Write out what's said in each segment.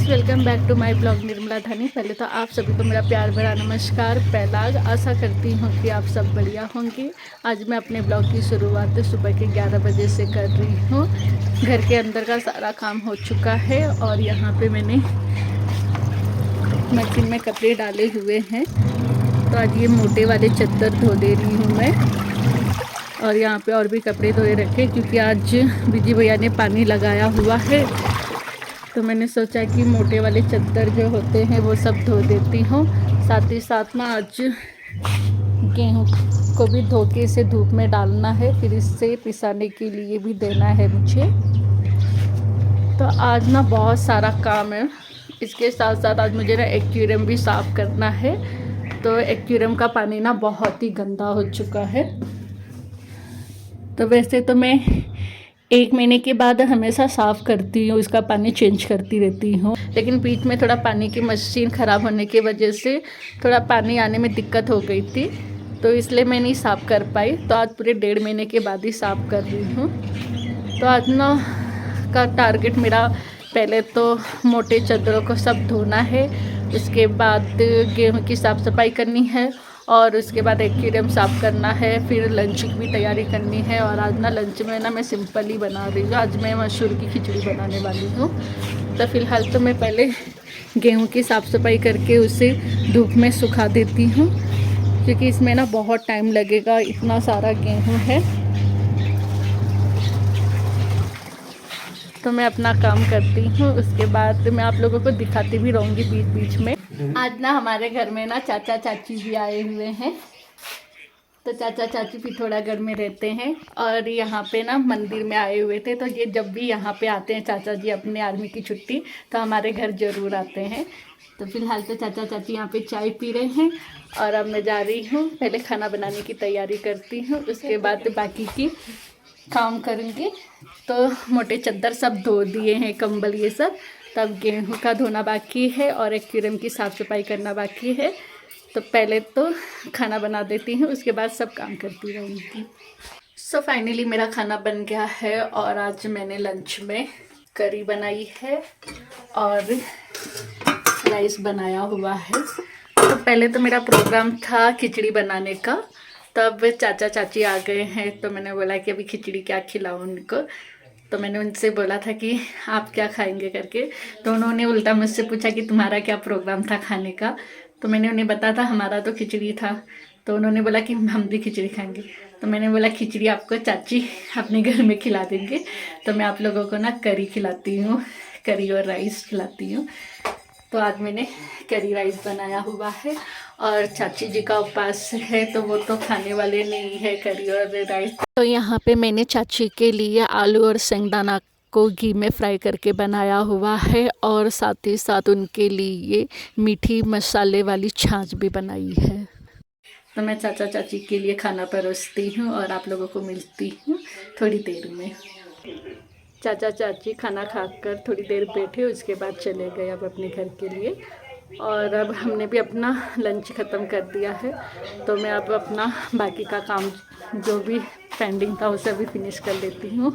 Guys, welcome back to my blog Nirmala Dhani. पहले तो आप सभी को मेरा प्यार भरा नमस्कार। पहला आशा करती हूँ कि आप सब बढ़िया होंगे। आज मैं अपने ब्लॉग की शुरुआत सुबह के 11 बजे से कर रही हूँ। घर के अंदर का सारा काम हो चुका है और यहाँ पे मैंने मशीन में कपड़े डाले हुए हैं। तो आज ये मोटे वाले चद्दर धो दे रही हूँ मैं। और यहाँ पे और भी कपड़े धोए रखे क्योंकि आज बिजी भैया ने पानी लगाया हुआ है। तो मैंने सोचा कि मोटे वाले चद्दर जो होते हैं वो सब धो देती हूँ। साथ ही साथ ना आज गेहूँ को भी धो के इसे धूप में डालना है, फिर इससे पिसाने के लिए भी देना है मुझे। तो आज ना बहुत सारा काम है। इसके साथ साथ आज मुझे ना एक्वेरियम भी साफ़ करना है। तो एक्वेरियम का पानी ना बहुत ही गंदा हो चुका है। तो वैसे तो मैं 1 महीने के बाद हमेशा साफ़ करती हूँ, इसका पानी चेंज करती रहती हूँ। लेकिन बीच में थोड़ा पानी की मशीन ख़राब होने की वजह से थोड़ा पानी आने में दिक्कत हो गई थी, तो इसलिए मैं नहीं साफ़ कर पाई। तो आज पूरे 1.5 महीने के बाद ही साफ़ कर रही हूँ। तो आज ना का टारगेट मेरा पहले तो मोटे चादरों को सब धोना है, उसके बाद गेहूँ की साफ़ सफाई करनी है और उसके बाद एक्वेरियम साफ़ करना है, फिर लंच की भी तैयारी करनी है। और आज ना लंच में ना मैं सिंपल ही बना रही हूँ। आज मैं मसूर की खिचड़ी बनाने वाली हूँ। तो फ़िलहाल तो मैं पहले गेहूँ की साफ़ सफाई करके उसे धूप में सुखा देती हूँ, क्योंकि इसमें ना बहुत टाइम लगेगा, इतना सारा गेहूँ है। तो मैं अपना काम करती हूँ, उसके बाद मैं आप लोगों को दिखाती भी रहूँगी बीच बीच में। आज ना हमारे घर में ना चाचा चाची भी आए हुए हैं। तो चाचा चाची पिथौरागढ़ में रहते हैं और यहाँ पे ना मंदिर में आए हुए थे। तो ये जब भी यहाँ पे आते हैं चाचा जी अपने आर्मी की छुट्टी, तो हमारे घर ज़रूर आते हैं। तो फिलहाल तो चाचा चाची यहाँ पे चाय पी रहे हैं और अब मैं जा रही हूँ, पहले खाना बनाने की तैयारी करती हूँ, उसके बाद बाकी की काम करूँगी। तो मोटे चद्दर सब धो दिए हैं, कंबल ये सब। तब गेहूँ का धोना बाकी है और एक्वेरियम की साफ़ सफाई करना बाकी है। तो पहले तो खाना बना देती हूँ, उसके बाद सब काम करती रहूँगी। सो फाइनली मेरा खाना बन गया है और आज मैंने लंच में करी बनाई है और राइस बनाया हुआ है। तो पहले तो मेरा प्रोग्राम था खिचड़ी बनाने का, तब चाचा चाची आ गए हैं तो मैंने बोला कि अभी खिचड़ी क्या खिलाऊं उनको। तो मैंने उनसे बोला था कि आप क्या खाएंगे करके। तो उन्होंने उल्टा मुझसे पूछा कि तुम्हारा क्या प्रोग्राम था खाने का। तो मैंने उन्हें बताया था हमारा तो खिचड़ी था। तो उन्होंने बोला कि हम भी खिचड़ी खाएंगे। तो मैंने बोला खिचड़ी आपको चाची अपने घर में खिला देंगे, तो मैं आप लोगों को ना करी खिलाती हूँ, करी और राइस खिलाती हूँ। तो आज मैंने करी राइस बनाया हुआ है और चाची जी का उपवास है तो वो तो खाने वाले नहीं है करी और राइस। तो यहाँ पे मैंने चाची के लिए आलू और शेंगदाना को घी में फ्राई करके बनाया हुआ है और साथ ही साथ उनके लिए मीठी मसाले वाली छाछ भी बनाई है। तो मैं चाचा चाची के लिए खाना परोसती हूँ और आप लोगों को मिलती हूँ थोड़ी देर में। चाचा चाची खाना खाकर थोड़ी देर बैठे, उसके बाद चले गए अब अपने घर के लिए। और अब हमने भी अपना लंच ख़त्म कर दिया है, तो मैं अब अपना बाकी का काम जो भी पेंडिंग था उसे अभी फिनिश कर लेती हूँ।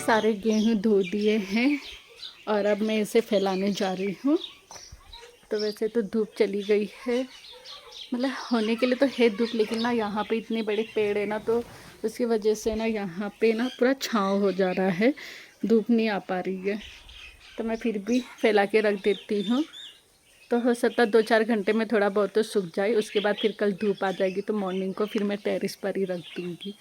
सारे गेहूँ धो दिए हैं और अब मैं इसे फैलाने जा रही हूँ। तो वैसे तो धूप चली गई है, मतलब होने के लिए तो है धूप, लेकिन ना यहाँ पे इतने बड़े पेड़ है ना, तो उसकी वजह से ना यहाँ पे ना पूरा छाँव हो जा रहा है, धूप नहीं आ पा रही है। तो मैं फिर भी फैला के रख देती हूँ, तो हो सकता 2-4 घंटे में थोड़ा बहुत तो सूख जाए। उसके बाद फिर कल धूप आ जाएगी तो मॉर्निंग को फिर मैं टेरेस पर ही रख दूँगी।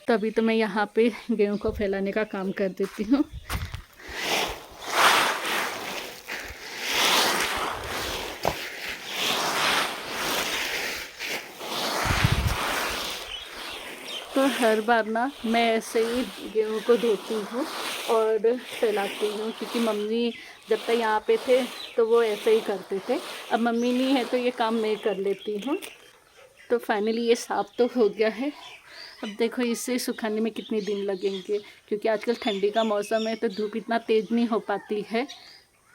तो अभी तो मैं यहाँ पे गेहूँ को फैलाने का काम कर देती हूँ। तो हर बार ना मैं ऐसे ही गेहूँ को धोती हूँ और फैलाती हूँ, क्योंकि मम्मी जब तक यहाँ पे थे तो वो ऐसे ही करते थे। अब मम्मी नहीं है तो ये काम मैं कर लेती हूँ। तो फाइनली ये साफ़ तो हो गया है। अब देखो इसे सुखाने में कितने दिन लगेंगे, क्योंकि आजकल ठंडी का मौसम है तो धूप इतना तेज़ नहीं हो पाती है।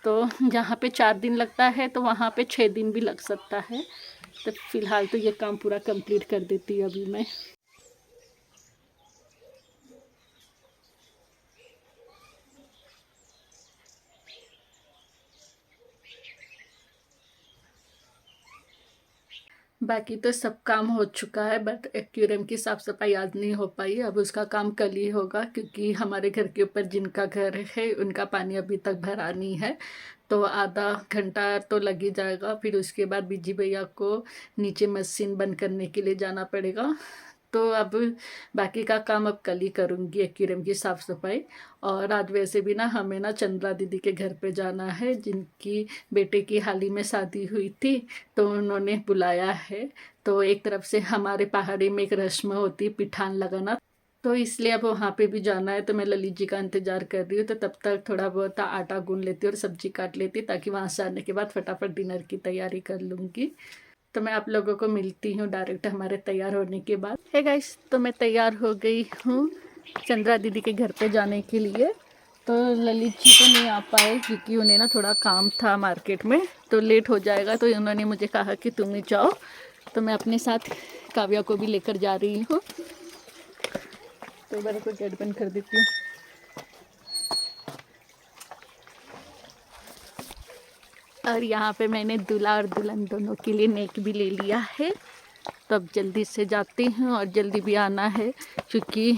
तो जहाँ पे 4 दिन लगता है तो वहाँ पे 6 दिन भी लग सकता है। तो फ़िलहाल तो ये काम पूरा कंप्लीट कर देती हूँ अभी मैं। बाकी तो सब काम हो चुका है, बट एक्वेरियम की साफ़ सफाई आज नहीं हो पाई। अब उसका काम कल ही होगा, क्योंकि हमारे घर के ऊपर जिनका घर है उनका पानी अभी तक भरा नहीं है। तो आधा घंटा तो लग ही जाएगा। फिर उसके बाद बिजी भैया को नीचे मशीन बंद करने के लिए जाना पड़ेगा। तो अब बाकी का काम अब कल ही करूँगी, एक्वेरियम की साफ़ सफाई। और आज वैसे भी ना हमें ना चंद्रा दीदी के घर पे जाना है, जिनकी बेटे की हाल ही में शादी हुई थी, तो उन्होंने बुलाया है। तो एक तरफ से हमारे पहाड़ी में एक रस्म होती है पिठान लगाना, तो इसलिए अब वहाँ पे भी जाना है। तो मैं ललित जी का इंतज़ार कर रही हूँ। तो तब तक थोड़ा बहुत आटा गूंद लेती हूँ और सब्जी काट लेती, ताकि वहाँ से आने के बाद फटाफट डिनर की तैयारी कर लूँगी। तो मैं आप लोगों को मिलती हूँ डायरेक्ट हमारे तैयार होने के बाद। है गाइस, तो मैं तैयार हो गई हूँ चंद्रा दीदी के घर पे जाने के लिए। तो ललित जी तो नहीं आ पाए, क्योंकि उन्हें ना थोड़ा काम था मार्केट में, तो लेट हो जाएगा। तो उन्होंने मुझे कहा कि तुम ही जाओ। तो मैं अपने साथ काव्या को भी लेकर जा रही हूँ। तो एक बार को गेट बंद कर देती हूँ। और यहाँ पे मैंने दूल्हा और दुल्हन दोनों के लिए नेक भी ले लिया है। तो अब जल्दी से जाती हूँ और जल्दी भी आना है, क्योंकि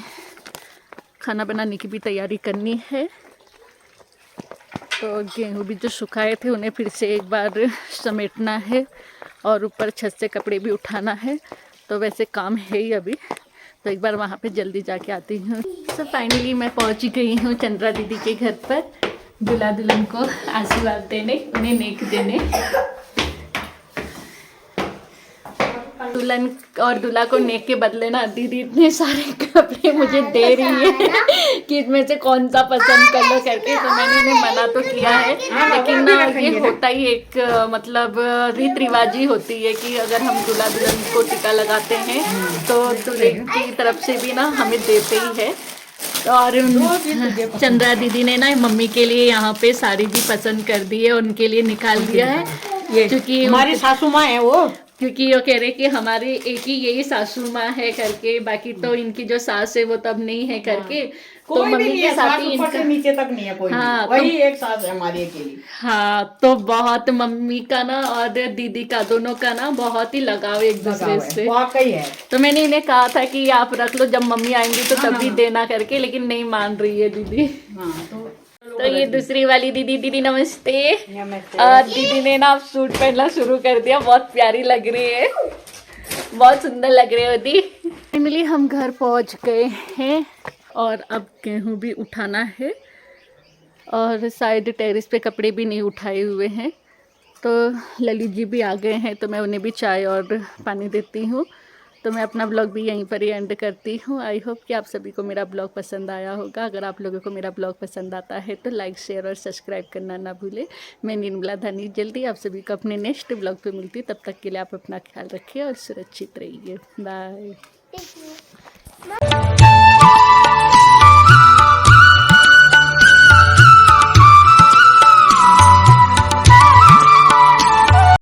खाना बनाने की भी तैयारी करनी है। तो गेहूँ भी जो सुखाए थे उन्हें फिर से एक बार समेटना है, और ऊपर छत से कपड़े भी उठाना है। तो वैसे काम है ही अभी, तो एक बार वहाँ पे जल्दी जाके आती हूँ। तो फाइनली मैं पहुँच गई हूँ चंद्रा दीदी के घर पर, दूल्हा दुल्हन को आशीर्वाद देने, उन्हें नेक देने। दुल्हन और दूल्हा को नेक के बदले ना दीदी इतने सारे कपड़े मुझे दे रही है कि इसमें से कौन सा पसंद कर लो करके। तो मैंने उन्हें मना तो किया है, लेकिन ना ये होता ही एक मतलब रीत रिवाज ही होती है कि अगर हम दूल्हा दुल्हन को टीका लगाते हैं तो दूल्हे की तरफ से भी ना हमें देते ही है। और चंद्रा दीदी ने ना मम्मी के लिए यहाँ पे साड़ी भी पसंद कर दी है, उनके लिए निकाल दिया है, क्योंकि हमारी सासू माँ है वो, क्योंकि वो कह रहे कि हमारी एक ही यही सासू माँ है करके, बाकी तो इनकी जो सास है वो तब नहीं है करके। तो मम्मी के साथ ही ऊपर से नीचे तक नहीं है कोई। हाँ, वही एक सास है हमारी अकेली। हाँ, तो बहुत मम्मी का ना और दीदी का दोनों का ना बहुत ही लगाव एक दूसरे से, वाकई है। तो मैंने इन्हें कहा था कि आप रख लो, जब मम्मी आएंगी तो तभी देना करके, लेकिन नहीं मान रही है दीदी। तो ये दूसरी वाली दीदी, दीदी नमस्ते। और दीदी ने ना सूट पहनना शुरू कर दिया, बहुत प्यारी लग रही है, बहुत सुंदर लग रही है दी। फाइनली हम घर पहुंच गए हैं और अब गेहूँ भी उठाना है, और शायद टेरेस पे कपड़े भी नहीं उठाए हुए हैं। तो ललित जी भी आ गए हैं, तो मैं उन्हें भी चाय और पानी देती हूँ। तो मैं अपना ब्लॉग भी यहीं पर ही एंड करती हूँ। आई होप कि आप सभी को मेरा ब्लॉग पसंद आया होगा। अगर आप लोगों को मेरा ब्लॉग पसंद आता है तो लाइक शेयर और सब्सक्राइब करना ना भूलें। मैं निर्मला धानी जल्दी आप सभी को अपने नेक्स्ट ब्लॉग पे मिलती हूँ। तब तक के लिए आप अपना ख्याल रखिए और सुरक्षित रहिए। बाय।